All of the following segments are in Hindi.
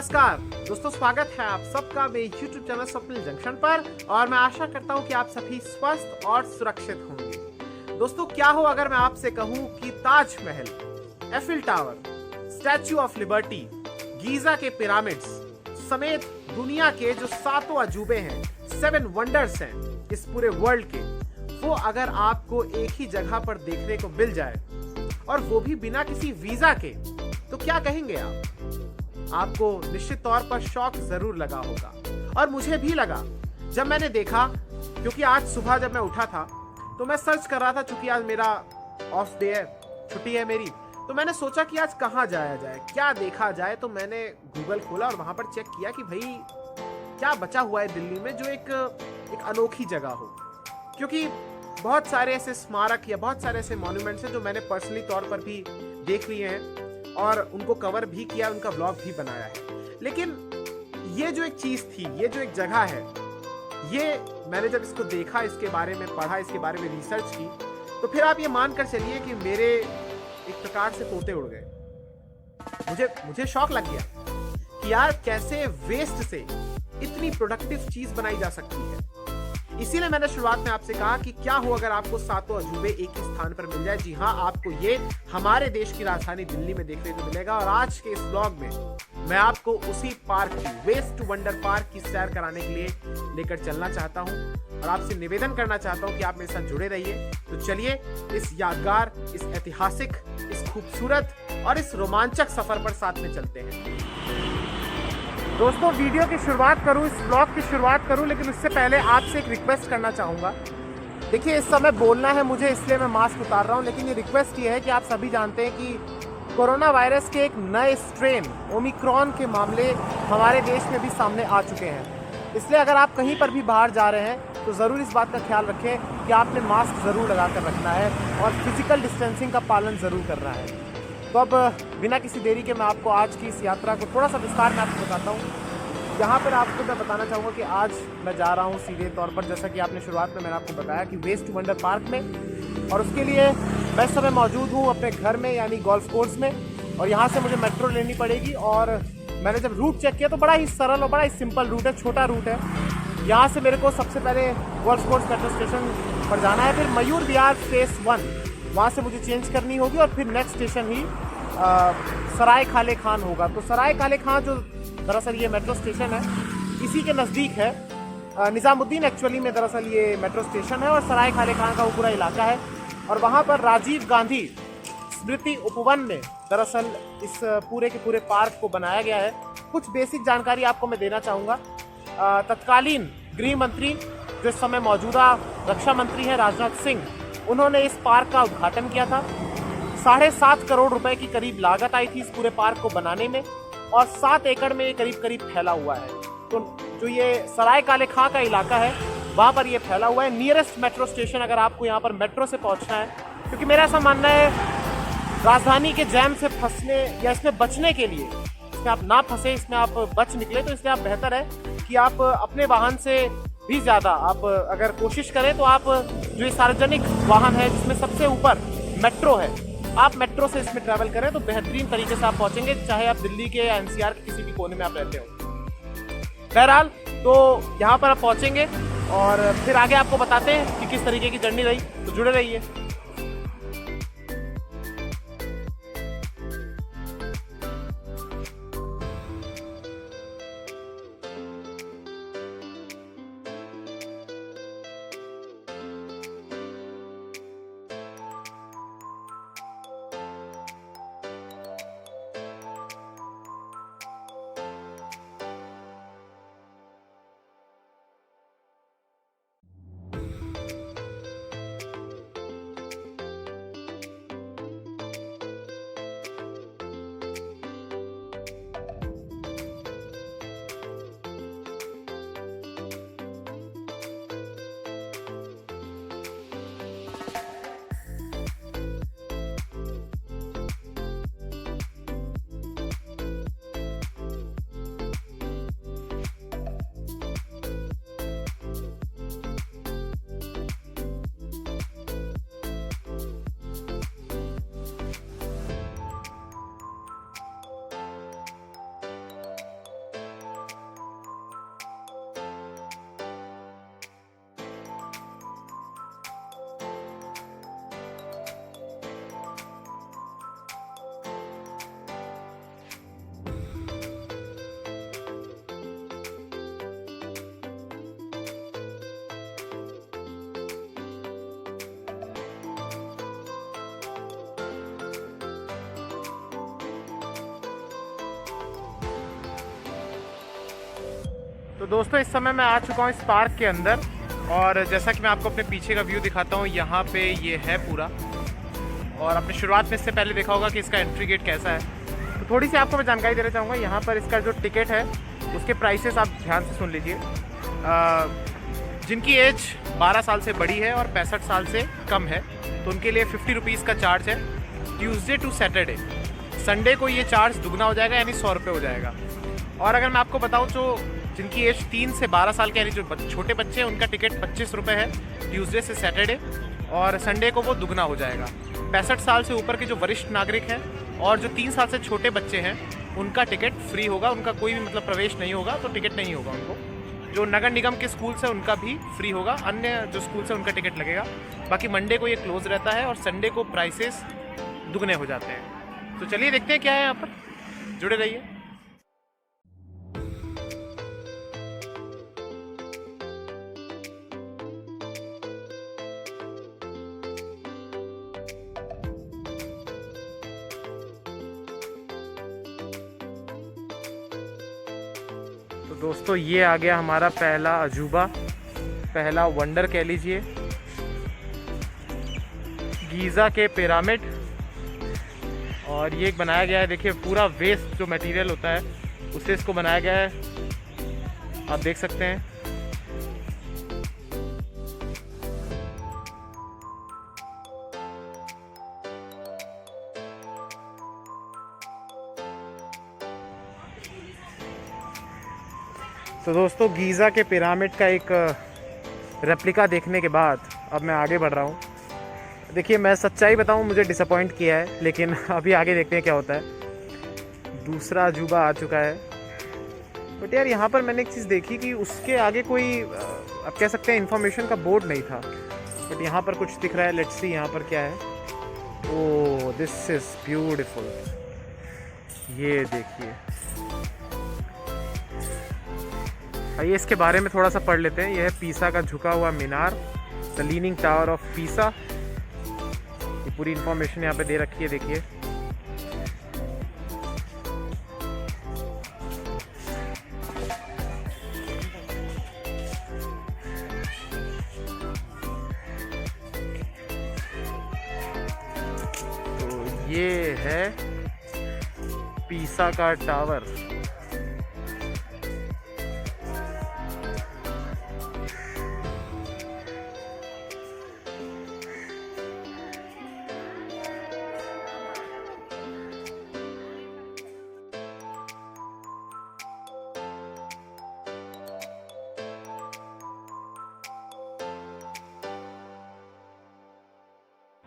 नमस्कार दोस्तों, स्वागत है आप सबका मेरे YouTube चैनल स्वप्निल जंक्शन पर। और मैं आशा करता हूं कि आप सभी स्वस्थ और सुरक्षित होंगे। दोस्तों, क्या हो अगर मैं आपसे कहूं कि Taj Mahal, Eiffel tower, statue of liberty, Giza के पिरामिड्स समेत दुनिया के जो 7 अजूबे हैं, 7 वंडर्स हैं इस पूरे वर्ल्ड के, वो अगर आपको एक ही जगह पर देखने को मिल जाए और वो भी बिना किसी वीजा के, तो क्या कहेंगे आप? आपको निश्चित तौर पर शौक जरूर लगा होगा और मुझे भी लगा जब मैंने देखा, क्योंकि आज सुबह जब मैं उठा था तो मैं सर्च कर रहा था, चूंकि आज मेरा ऑफ डे है, छुट्टी है मेरी, तो मैंने सोचा कि आज कहाँ जाया जाए, क्या देखा जाए। तो मैंने गूगल खोला और वहां पर चेक किया कि भाई क्या बचा हुआ है दिल्ली में जो एक अनोखी जगह हो, क्योंकि बहुत सारे ऐसे स्मारक या बहुत सारे ऐसे मॉन्यूमेंट्स हैं जो मैंने पर्सनली तौर पर भी देख लिए हैं और उनको कवर भी किया, उनका ब्लॉग भी बनाया है। लेकिन ये जो एक चीज थी, ये जो एक जगह है, ये मैंने जब इसको देखा, इसके बारे में पढ़ा, इसके बारे में रिसर्च की, तो फिर आप ये मानकर चलिए कि मेरे एक प्रकार से तोते उड़ गए। मुझे शौक लग गया कि यार कैसे वेस्ट से इतनी प्रोडक्टिव चीज बनाई जा सकती है। इसीलिए मैंने शुरुआत में आपसे कहा कि क्या हो अगर आपको 7 अजूबे एक ही स्थान पर मिल जाए। जी हाँ, आपको ये हमारे देश की राजधानी दिल्ली में देखने को मिलेगा। और आज के इस ब्लॉग में मैं आपको उसी पार्क की, वेस्ट वंडर पार्क की सैर कराने के लिए लेकर चलना चाहता हूँ और आपसे निवेदन करना चाहता हूँ कि आप मेरे साथ जुड़े रहिए। तो चलिए इस यादगार, इस ऐतिहासिक, इस खूबसूरत और इस रोमांचक सफर पर साथ में चलते हैं। दोस्तों, वीडियो की शुरुआत करूं, इस ब्लॉग की शुरुआत करूं, लेकिन उससे पहले आपसे एक रिक्वेस्ट करना चाहूँगा। देखिए, इस समय बोलना है मुझे, इसलिए मैं मास्क उतार रहा हूं, लेकिन ये रिक्वेस्ट ये है कि आप सभी जानते हैं कि कोरोना वायरस के एक नए स्ट्रेन ओमिक्रॉन के मामले हमारे देश में भी सामने आ चुके हैं। इसलिए अगर आप कहीं पर भी बाहर जा रहे हैं तो ज़रूर इस बात का ख्याल रखें कि आपने मास्क ज़रूर लगा कर रखना है और फिजिकल डिस्टेंसिंग का पालन ज़रूर करना है। तो अब बिना किसी देरी के मैं आपको आज की इस यात्रा को थोड़ा सा विस्तार में आपको बताता हूँ। यहाँ पर आपको मैं बताना चाहूँगा कि आज मैं जा रहा हूँ सीधे तौर पर, जैसा कि आपने शुरुआत में मैंने आपको बताया, कि वेस्ट वंडर पार्क में। और उसके लिए मैं इस समय मौजूद हूँ अपने घर में, यानी गोल्फ कोर्स में। और यहाँ से मुझे मेट्रो लेनी पड़ेगी। और मैंने जब रूट चेक किया तो बड़ा ही सरल और बड़ा ही सिंपल रूट है, छोटा रूट है। यहाँ से मेरे को सबसे पहले गोल्फ कोर्स मेट्रो स्टेशन पर जाना है, फिर मयूर विहार फेस 1 वहाँ से मुझे चेंज करनी होगी और फिर नेक्स्ट स्टेशन ही सराय खाले खान होगा। तो सराय खाले खान जो दरअसल ये मेट्रो स्टेशन है, इसी के नज़दीक है। निज़ामुद्दीन एक्चुअली में दरअसल ये मेट्रो स्टेशन है और सराय खाले खान का वो पूरा इलाका है। और वहाँ पर राजीव गांधी स्मृति उपवन में दरअसल इस पूरे के पूरे पार्क को बनाया गया है। कुछ बेसिक जानकारी आपको मैं देना चाहूँगा। तत्कालीन गृह मंत्री, जो इस समय मौजूदा रक्षा मंत्री हैं, राजनाथ सिंह, उन्होंने इस पार्क का उद्घाटन किया था। 7.5 करोड़ रुपए की करीब लागत आई थी इस पूरे पार्क को बनाने में और 7 एकड़ में ये करीब फैला हुआ है। तो जो ये सराय काले खां का इलाका है, वहाँ पर ये फैला हुआ है। नियरेस्ट मेट्रो स्टेशन, अगर आपको यहाँ पर मेट्रो से पहुँचना है, क्योंकि मेरा ऐसा मानना है राजधानी के जैम से फंसने या इसमें बचने के लिए, इसमें आप ना फंसे, इसमें आप बच निकले, तो इसलिए आप बेहतर है कि आप अपने वाहन से भी ज़्यादा आप अगर कोशिश करें तो आप जो ये सार्वजनिक वाहन है जिसमें सबसे ऊपर मेट्रो है, आप मेट्रो से इसमें ट्रैवल करें तो बेहतरीन तरीके से आप पहुंचेंगे, चाहे आप दिल्ली के या एनसीआर के किसी भी कोने में आप रहते हो। बहरहाल, तो यहाँ पर आप पहुंचेंगे और फिर आगे आपको बताते हैं कि किस तरीके की जर्नी रही। तो जुड़े रहिए। तो दोस्तों इस समय मैं आ चुका हूँ इस पार्क के अंदर, और जैसा कि मैं आपको अपने पीछे का व्यू दिखाता हूँ, यहाँ पे ये है पूरा। और आपने शुरुआत में इससे पहले देखा होगा कि इसका एंट्री गेट कैसा है। तो थोड़ी सी आपको मैं जानकारी देना चाहूँगा। यहाँ पर इसका जो टिकट है उसके प्राइसेस आप ध्यान से सुन लीजिए। जिनकी एज 12 साल से बड़ी है और 65 साल से कम है तो उनके लिए 50 रुपीज़ का चार्ज है ट्यूसडे टू सैटरडे। संडे को ये चार्ज दुगना हो जाएगा, यानी 100 रुपये हो जाएगा। और अगर मैं आपको बताऊँ तो जिनकी एज 3 से 12 साल के यानी जो छोटे बच्चे हैं उनका टिकट 25 रुपये है ट्यूसडे से सैटरडे, और संडे को वो दुगना हो जाएगा। 65 साल से ऊपर के जो वरिष्ठ नागरिक हैं और जो 3 साल से छोटे बच्चे हैं उनका टिकट फ्री होगा, उनका कोई भी मतलब प्रवेश नहीं होगा, तो टिकट नहीं होगा उनको। जो नगर निगम के स्कूल से उनका भी फ्री होगा, अन्य जो स्कूल से उनका टिकट लगेगा। बाकी मंडे को ये क्लोज रहता है और संडे को प्राइसेस दुगने हो जाते हैं। तो चलिए देखते हैं क्या है यहाँ पर, जुड़े रहिए। तो दोस्तों ये आ गया हमारा पहला अजूबा, पहला वंडर कह लीजिए, गीज़ा के पिरामिड। और ये एक बनाया गया है, देखिए पूरा वेस्ट जो मटेरियल होता है उससे इसको बनाया गया है, आप देख सकते हैं। तो दोस्तों गीज़ा के पिरामिड का एक रेप्लिका देखने के बाद अब मैं आगे बढ़ रहा हूँ। देखिए मैं सच्चाई बताऊँ, मुझे डिसअपॉइंट किया है, लेकिन अभी आगे देखते हैं क्या होता है। दूसरा अजूबा आ चुका है, बट यार यहाँ पर मैंने एक चीज़ देखी कि उसके आगे कोई आप कह सकते हैं इन्फॉर्मेशन का बोर्ड नहीं था, बट यहाँ पर कुछ दिख रहा है। लेट्स सी यहाँ पर क्या है। ओह दिस इज़ ब्यूटीफुल, ये देखिए। आइए इसके बारे में थोड़ा सा पढ़ लेते हैं। यह है पीसा का झुका हुआ मीनार, the leaning tower of Pisa. ये पूरी इंफॉर्मेशन यहाँ पे दे रखी है, देखिए। तो ये है पीसा का टावर।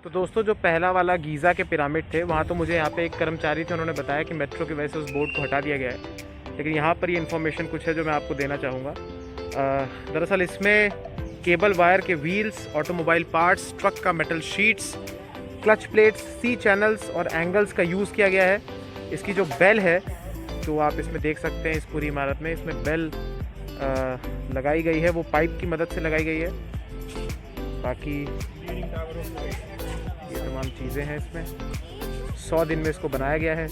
तो दोस्तों जो पहला वाला गीज़ा के पिरामिड थे वहाँ तो मुझे यहाँ पे एक कर्मचारी थे, उन्होंने बताया कि मेट्रो की वजह से उस बोर्ड को हटा दिया गया है। लेकिन यहाँ पर ये इन्फॉर्मेशन कुछ है जो मैं आपको देना चाहूँगा। दरअसल इसमें केबल वायर के व्हील्स, ऑटोमोबाइल पार्ट्स, ट्रक का मेटल शीट्स, क्लच प्लेट्स, सी चैनल्स और एंगल्स का यूज़ किया गया है। इसकी जो बेल है तो आप इसमें देख सकते हैं, इस पूरी इमारत में इसमें बेल लगाई गई है, वो पाइप की मदद से लगाई गई है। बाकी ये तमाम चीज़ें हैं इसमें। 100 दिन में इसको बनाया गया है।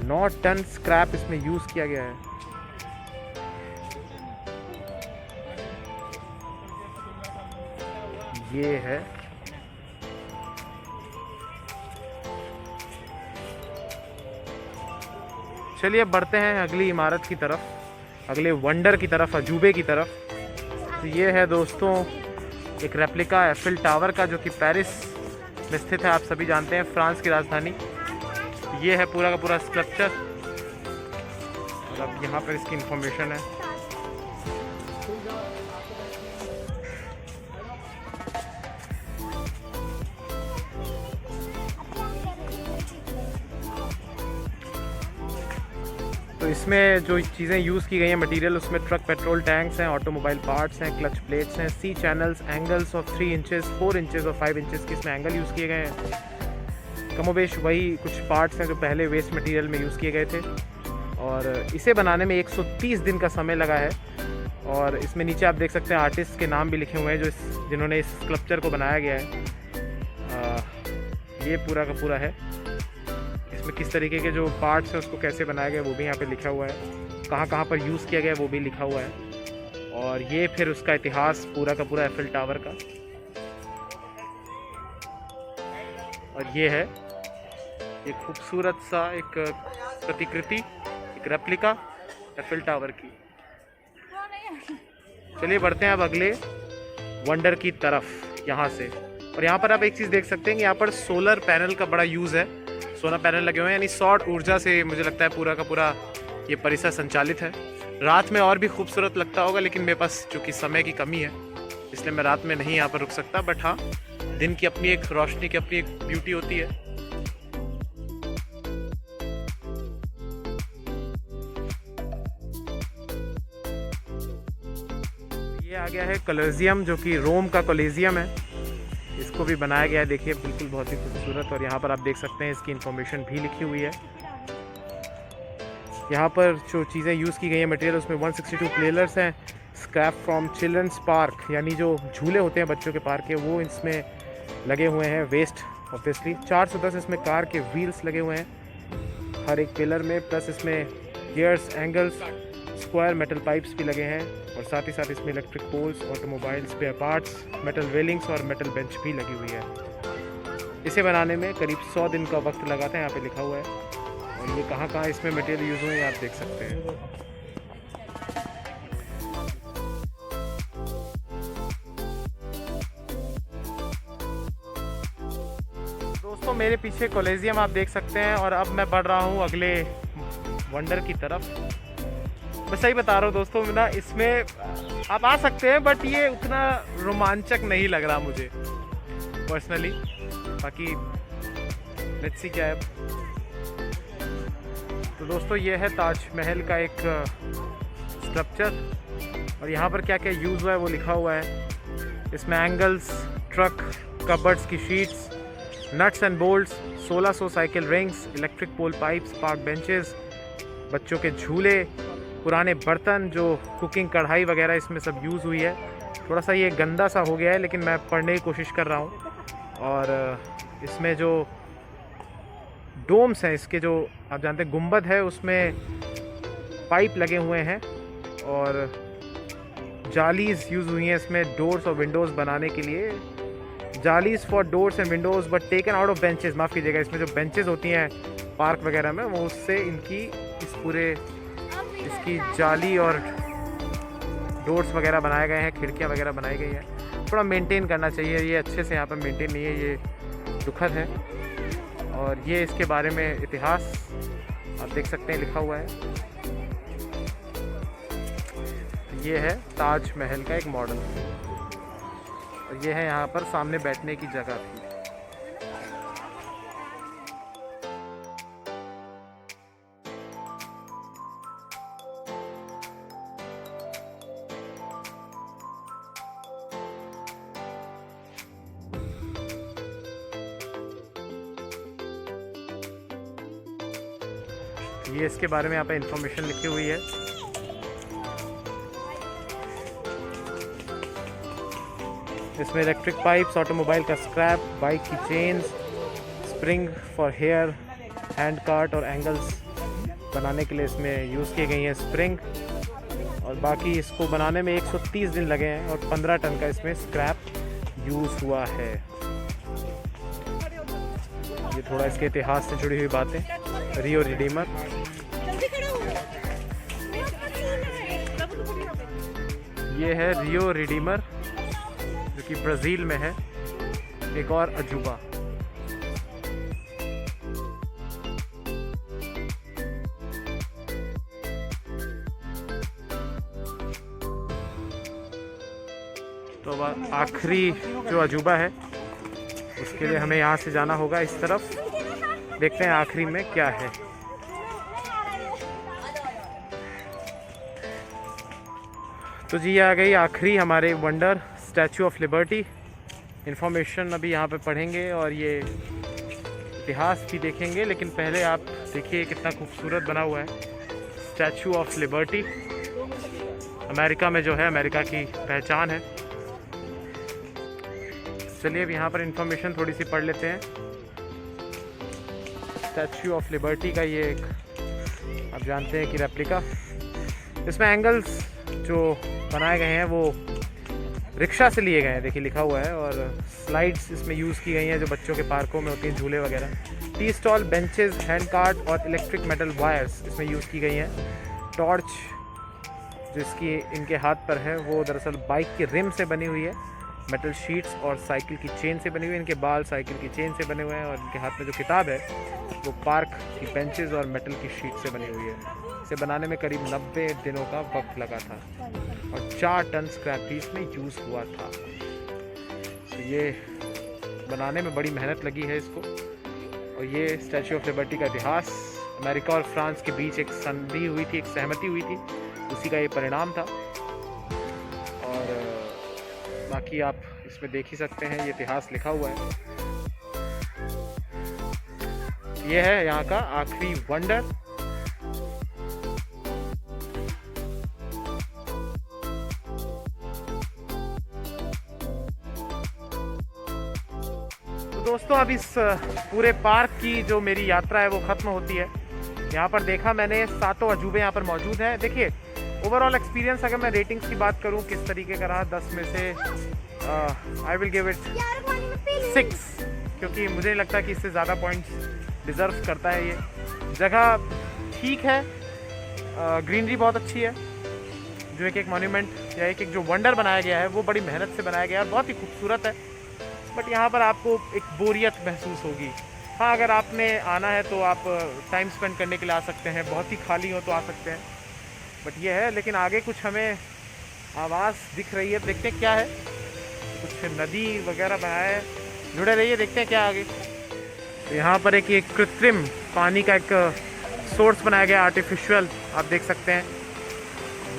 9 टन स्क्रैप इसमें यूज़ किया गया है। ये है चलिए अब बढ़ते हैं अगली इमारत की तरफ, अगले वंडर की तरफ, अजूबे की तरफ। तो ये है दोस्तों एक रेप्लिका एफिल टावर का, जो कि पेरिस में स्थित है। आप सभी जानते हैं फ्रांस की राजधानी। ये है पूरा का पूरा स्ट्रक्चर, और अब यहाँ पर इसकी इंफॉर्मेशन है। तो इसमें जो चीज़ें यूज़ की गई हैं मटेरियल, उसमें ट्रक पेट्रोल टैंक्स हैं, ऑटोमोबाइल पार्ट्स हैं, क्लच प्लेट्स हैं, C channels, angles of 3 inches, 4 inches और 5 इंचेस के इसमें एंगल यूज़ किए गए हैं। कमोबेश वही कुछ पार्ट्स हैं जो पहले वेस्ट मटेरियल में यूज़ किए गए थे, और इसे बनाने में 130 दिन का समय लगा है। और इसमें नीचे आप देख सकते हैं आर्टिस्ट के नाम भी लिखे हुए हैं जिन्होंने इस स्कल्पचर को बनाया गया है। ये पूरा का पूरा है। इसमें किस तरीके के जो पार्ट्स हैं उसको कैसे बनाया गया वो भी यहाँ पे लिखा हुआ है। कहाँ कहाँ पर यूज़ किया गया है वो भी लिखा हुआ है। और ये फिर उसका इतिहास पूरा का पूरा एफिल टावर का। और ये है एक खूबसूरत सा एक प्रतिकृति, एक रेप्लिका एफिल टावर की। चलिए बढ़ते हैं अब अगले वंडर की तरफ यहाँ से। और यहाँ पर आप एक चीज़ देख सकते हैं कि यहाँ पर सोलर पैनल का बड़ा यूज़ है। सोलर पैनल लगे हुए हैं, यानी सौर ऊर्जा से मुझे लगता है पूरा का पूरा ये परिसर संचालित है। रात में और भी खूबसूरत लगता होगा, लेकिन मेरे पास चूँकि समय की कमी है इसलिए मैं रात में नहीं यहाँ पर रुक सकता। बट हाँ, दिन की अपनी एक रोशनी की अपनी एक ब्यूटी होती है। ये आ गया है कोलोसियम, जो कि रोम का कोलोसियम है। इसको भी बनाया गया है, देखिए बिल्कुल बहुत ही खूबसूरत। और यहाँ पर आप देख सकते हैं इसकी इन्फॉर्मेशन भी लिखी हुई है। यहाँ पर जो चीज़ें यूज़ की गई हैं मटेरियल, उसमें 162 प्लेयर्स हैं। स्क्रैप फ्रॉम चिल्ड्रंस पार्क, यानी जो झूले होते हैं बच्चों के पार्क के, वो इसमें लगे हुए हैं। वेस्ट ऑब्वियसली 410 इसमें कार के व्हील्स लगे हुए हैं हर एक पिलर में। प्लस इसमें gears, angles, square metal pipes भी लगे हैं। और साथ ही साथ इसमें electric poles, automobiles, spare parts, metal railings और मेटल बेंच भी लगी हुई है। इसे बनाने में करीब 100 दिन का वक्त लगा था, यहाँ पे लिखा हुआ है। और ये कहाँ कहाँ इसमें मटेरियल यूज़ हुए आप देख सकते हैं। दोस्तों मेरे पीछे कोलोसियम आप देख सकते हैं। और अब मैं बढ़ रहा हूँ अगले वंडर की तरफ। मैं सही बता रहा हूँ दोस्तों, ना इसमें आप आ सकते हैं बट ये उतना रोमांचक नहीं लग रहा मुझे पर्सनली। बाकी लेट्स सी क्या है। तो दोस्तों ये है ताजमहल का एक स्ट्रक्चर। और यहाँ पर क्या क्या यूज़ हुआ है वो लिखा हुआ है। इसमें एंगल्स, ट्रक, कबर्ड्स की sheets, nuts and bolts, 1600 cycle rings, electric pole pipes, park benches, बच्चों के झूले, पुराने बर्तन, जो कुकिंग कढ़ाई वगैरह इसमें सब यूज़ हुई है। थोड़ा सा ये गंदा सा हो गया है, लेकिन मैं पढ़ने की कोशिश कर रहा हूँ। और इसमें जो डोम्स हैं, इसके जो आप जानते हैं गुंबद है, उसमें पाइप लगे हुए हैं। और जालीज़ यूज़ हुई हैं इसमें डोर्स और विंडोज़ बनाने के लिए। Jaalis for doors and windows but taken out of benches, माफ़ कीजिएगा, इसमें जो बेंचेस होती हैं पार्क वगैरह में, वो उससे इनकी इस पूरे इसकी जाली और डोर्स वगैरह बनाए गए हैं, खिड़कियां वगैरह बनाई गई हैं। थोड़ा मेंटेन करना चाहिए, ये अच्छे से यहाँ पर मेंटेन नहीं है, ये दुखद है। और ये इसके बारे में इतिहास आप देख सकते हैं लिखा हुआ है। ये है ताजमहल का एक मॉडल। और ये है यहाँ पर सामने बैठने की जगह भी। ये इसके बारे में यहाँ पे इंफॉर्मेशन लिखी हुई है। इसमें इलेक्ट्रिक पाइप्स, ऑटोमोबाइल का स्क्रैप, बाइक की chains, spring for hair, hand cart और एंगल्स बनाने के लिए इसमें यूज़ की गई हैं स्प्रिंग। और बाकी इसको बनाने में 130 दिन लगे हैं और 15 टन का इसमें स्क्रैप यूज़ हुआ है। ये थोड़ा इसके इतिहास से जुड़ी हुई बातें। रियो रिडीमर, ये है रियो रिडीमर जो कि ब्राज़ील में है, एक और अजूबा। तो अब आखिरी जो अजूबा है उसके लिए हमें यहाँ से जाना होगा इस तरफ। देखते हैं आखिरी में क्या है। तो जी ये आ गई आखिरी हमारे wonder, statue of liberty. Information अभी यहाँ पे पढ़ेंगे और ये इतिहास भी देखेंगे, लेकिन पहले आप देखिए कितना खूबसूरत बना हुआ है स्टैचू ऑफ लिबर्टी। अमेरिका में जो है, अमेरिका की पहचान है। चलिए अब यहाँ पर इन्फॉर्मेशन थोड़ी सी पढ़ लेते हैं। स्टैचू ऑफ लिबर्टी का ये एक आप जानते हैं कि रेप्लिका इसमें एंगल्स जो बनाए गए हैं वो रिक्शा से लिए गए हैं, देखिए लिखा हुआ है। और स्लाइड्स इसमें यूज़ की गई हैं जो बच्चों के पार्कों में होती हैं, झूले वगैरह। Tea stall, benches, hand cart और इलेक्ट्रिक मेटल वायर्स इसमें यूज़ की गई हैं। टॉर्च जिसकी इनके हाथ पर है वो दरअसल बाइक के रिम से बनी हुई है। मेटल शीट्स और साइकिल की चेन से बनी हुई है। इनके बाल साइकिल की चेन से बने हुए हैं। और इनके हाथ में जो किताब है वो पार्क की बेंचेस और मेटल की शीट से बनी हुई है। इसे बनाने में करीब 90 दिनों का वक्त लगा था और 4 टन स्क्रैप भी इसमें यूज़ हुआ था। तो ये बनाने में बड़ी मेहनत लगी है इसको। और ये स्टैचू ऑफ लिबर्टी का इतिहास, अमेरिका और फ्रांस के बीच एक संधि हुई थी, एक सहमति हुई थी, उसी का ये परिणाम था। और बाकी आप इसमें देख ही सकते हैं, ये इतिहास लिखा हुआ है। ये है यहाँ का आखिरी वंडर। दोस्तों अब इस पूरे पार्क की जो मेरी यात्रा है वो ख़त्म होती है। यहाँ पर देखा मैंने 7 अजूबे यहाँ पर मौजूद हैं। देखिए ओवरऑल एक्सपीरियंस अगर मैं रेटिंग्स की बात करूँ किस तरीके का रहा 10 में से आई विल गिव इट 6, क्योंकि मुझे नहीं लगता कि इससे ज़्यादा पॉइंट्स डिज़र्व करता है। ये जगह ठीक है, ग्रीनरी बहुत अच्छी है। जो एक मॉन्यूमेंट या एक जो वंडर बनाया गया है वो बड़ी मेहनत से बनाया गया है और बहुत ही खूबसूरत है। बट यहाँ पर आपको एक बोरियत महसूस होगी। हाँ, अगर आपने आना है तो आप टाइम स्पेंड करने के लिए आ सकते हैं, बहुत ही खाली हो तो आ सकते हैं। बट ये है, लेकिन आगे कुछ हमें आवाज़ दिख रही है, देखते हैं क्या है। कुछ नदी वगैरह बनाया है, जुड़े रहिए, देखते हैं क्या आगे। तो यहाँ पर एक कृत्रिम पानी का एक सोर्स बनाया गया, आर्टिफिशियल, आप देख सकते हैं।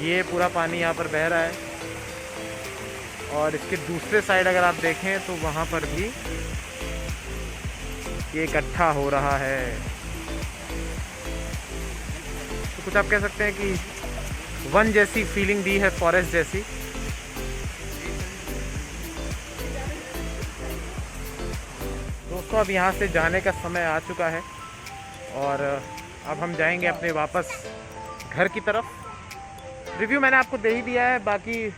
ये पूरा पानी यहाँ पर बह रहा है और इसके दूसरे साइड अगर आप देखें तो वहाँ पर भी ये इकट्ठा हो रहा है। तो कुछ आप कह सकते हैं कि वन जैसी फीलिंग दी है, फॉरेस्ट जैसी। दोस्तों अब यहाँ से जाने का समय आ चुका है और अब हम जाएंगे अपने वापस घर की तरफ। रिव्यू मैंने आपको दे ही दिया है, बाकी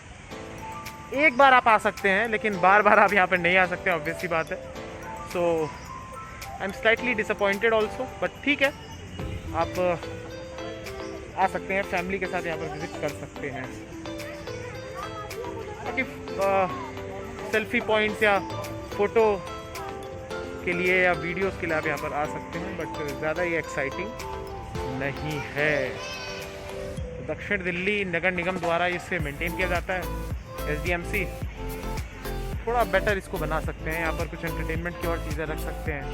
एक बार आप आ सकते हैं लेकिन बार बार आप यहाँ पर नहीं आ सकते, ऑब्वियस सी बात है। So I am slightly disappointed also, but ठीक है, आप आ सकते हैं, फैमिली के साथ यहाँ पर विजिट कर सकते हैं। बाकी सेल्फी पॉइंट्स या फ़ोटो के लिए या वीडियोस के लिए आप यहाँ पर आ सकते हैं, बट ज़्यादा ये एक्साइटिंग नहीं है। दक्षिण दिल्ली नगर निगम द्वारा इसे मेंटेन किया जाता है, SDMC। थोड़ा बेटर इसको बना सकते हैं, यहाँ पर कुछ एंटरटेनमेंट की और चीज़ें रख सकते हैं।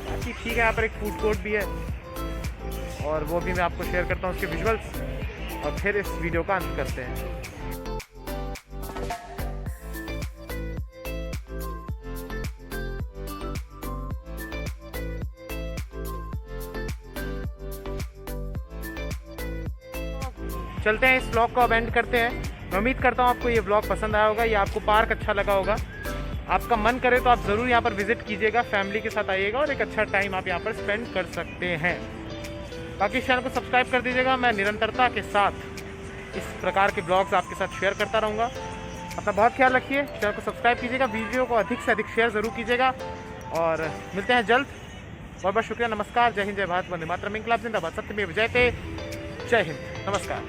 बाकी ठीक है, यहाँ पर एक फूड कोर्ट भी है और वो भी मैं आपको शेयर करता हूँ उसके विजुअल्स, और फिर इस वीडियो का अंत करते हैं। चलते हैं, इस व्लॉग को अब एंड करते हैं। मैं उम्मीद करता हूँ आपको ये व्लॉग पसंद आया होगा, या आपको पार्क अच्छा लगा होगा। आपका मन करे तो आप ज़रूर यहाँ पर विज़िट कीजिएगा, फैमिली के साथ आइएगा और एक अच्छा टाइम आप यहाँ पर स्पेंड कर सकते हैं। बाकी चैनल को सब्सक्राइब कर दीजिएगा, मैं निरंतरता के साथ इस प्रकार के ब्लॉग्स आपके साथ शेयर करता रहूँगा। अपना बहुत ख्याल रखिए, चैनल को सब्सक्राइब कीजिएगा, वीडियो को अधिक से अधिक शेयर ज़रूर कीजिएगा और मिलते हैं जल्द। बहुत बहुत शुक्रिया, नमस्कार, जय हिंद, जय भारत, वंदे मातरम, इंकलाब जिंदाबाद, सत्यमेव जयते, जय हिंद, नमस्कार।